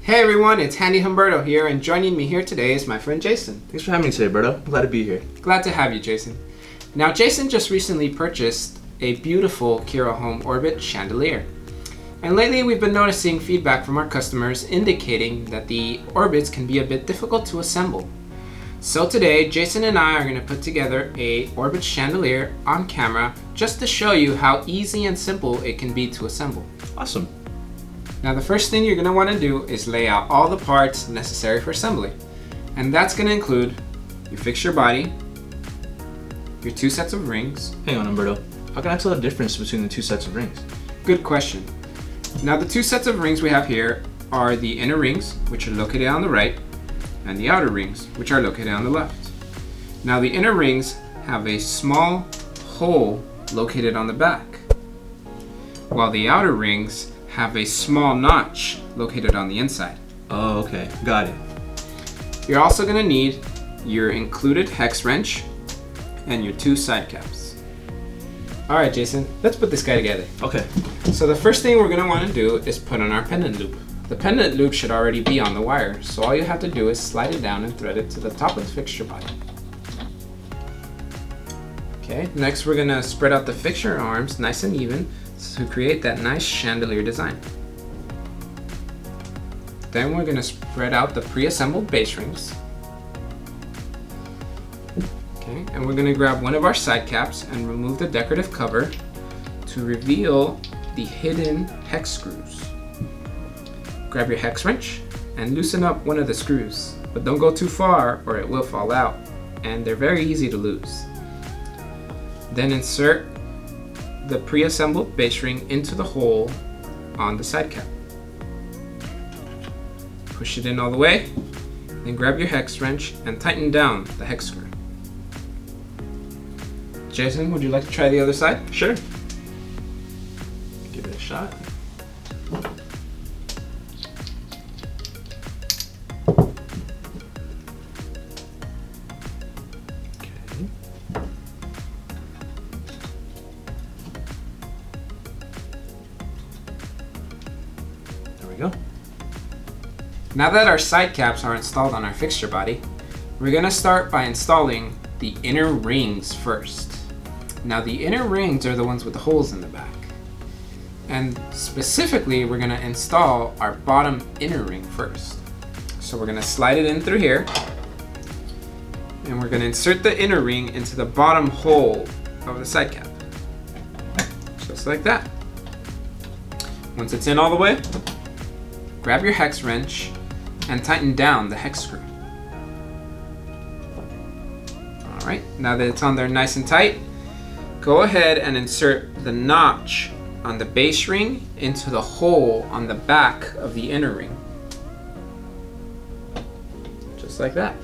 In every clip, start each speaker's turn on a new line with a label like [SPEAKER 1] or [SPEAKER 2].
[SPEAKER 1] Hey everyone, it's Handy Humberto here, and joining me here today is my friend Jason.
[SPEAKER 2] Thanks for having me today, Berto. I'm glad to be here.
[SPEAKER 1] Glad to have you, Jason. Now, Jason just recently purchased a beautiful Kira Home Orbit Chandelier. And lately we've been noticing feedback from our customers indicating that the Orbits can be a bit difficult to assemble. So today, Jason and I are going to put together a Orbit Chandelier on camera just to show you how easy and simple it can be to assemble.
[SPEAKER 2] Awesome.
[SPEAKER 1] Now the first thing you're going to want to do is lay out all the parts necessary for assembly. And that's going to include your fixture body, your two sets of rings.
[SPEAKER 2] Hang on, Humberto. How can I tell the difference between the two sets of rings?
[SPEAKER 1] Good question. Now the two sets of rings we have here are the inner rings, which are located on the right, and the outer rings, which are located on the left. Now the inner rings have a small hole located on the back, while the outer rings have a small notch located on the inside.
[SPEAKER 2] Oh, okay. Got it.
[SPEAKER 1] You're also going to need your included hex wrench and your two side caps. Alright Jason, let's put this guy together.
[SPEAKER 2] Okay.
[SPEAKER 1] So the first thing we're going to want to do is put on our pendant loop. The pendant loop should already be on the wire, so all you have to do is slide it down and thread it to the top of the fixture body. Okay, next we're going to spread out the fixture arms nice and even to create that nice chandelier design. Then we're going to spread out the pre-assembled base rings. Okay, and we're going to grab one of our side caps and remove the decorative cover to reveal the hidden hex screws. Grab your hex wrench and loosen up one of the screws, but don't go too far or it will fall out, and they're very easy to lose. Then insert the pre-assembled base ring into the hole on the side cap. Push it in all the way, then grab your hex wrench and tighten down the hex screw. Jason, would you like to try the other side?
[SPEAKER 2] Sure. Give it a shot. Go.
[SPEAKER 1] Now that our side caps are installed on our fixture body, we're going to start by installing the inner rings first. Now the inner rings are the ones with the holes in the back. And specifically, we're going to install our bottom inner ring first. So we're going to slide it in through here, and we're going to insert the inner ring into the bottom hole of the side cap. Just like that. Once it's in all the way, grab your hex wrench and tighten down the hex screw. Alright, now that it's on there nice and tight, go ahead and insert the notch on the base ring into the hole on the back of the inner ring. Just like that.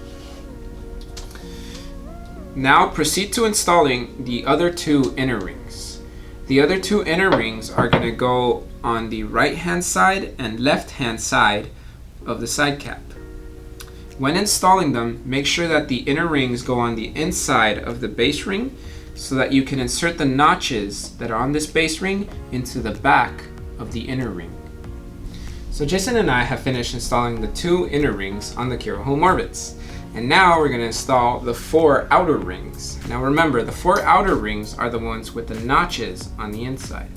[SPEAKER 1] Now proceed to installing the other two inner rings. The other two inner rings are going to go on the right hand side and left hand side of the side cap. When installing them, make sure that the inner rings go on the inside of the base ring so that you can insert the notches that are on this base ring into the back of the inner ring. So Jason and I have finished installing the two inner rings on the Kira Home Orbits. And now we're going to install the four outer rings. Now remember, the four outer rings are the ones with the notches on the inside.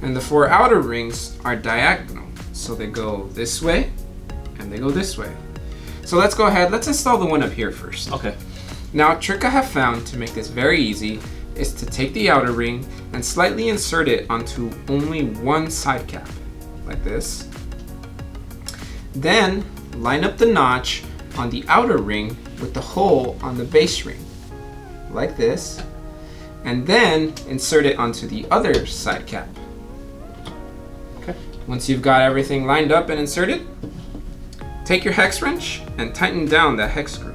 [SPEAKER 1] And the four outer rings are diagonal. So they go this way and they go this way. So let's go ahead, let's install the one up here first.
[SPEAKER 2] Okay.
[SPEAKER 1] Now a trick I have found to make this very easy is to take the outer ring and slightly insert it onto only one side cap, like this. Then line up the notch on the outer ring with the hole on the base ring, like this, and then insert it onto the other side cap.
[SPEAKER 2] Okay.
[SPEAKER 1] Once you've got everything lined up and inserted, take your hex wrench and tighten down that hex screw.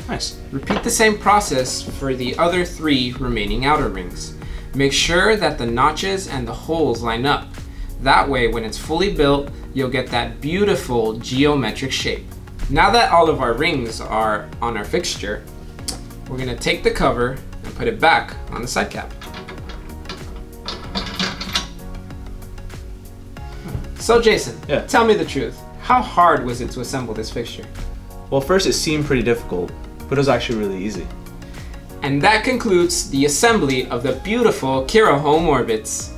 [SPEAKER 2] Nice.
[SPEAKER 1] Repeat the same process for the other three remaining outer rings. Make sure that the notches and the holes line up. That way, when it's fully built, you'll get that beautiful geometric shape. Now that all of our rings are on our fixture, we're going to take the cover and put it back on the side cap. So Jason,
[SPEAKER 2] Yeah.
[SPEAKER 1] tell me the truth. How hard was it to assemble this fixture?
[SPEAKER 2] Well, first it seemed pretty difficult, but it was actually really easy.
[SPEAKER 1] And that concludes the assembly of the beautiful Kira Home Orbits.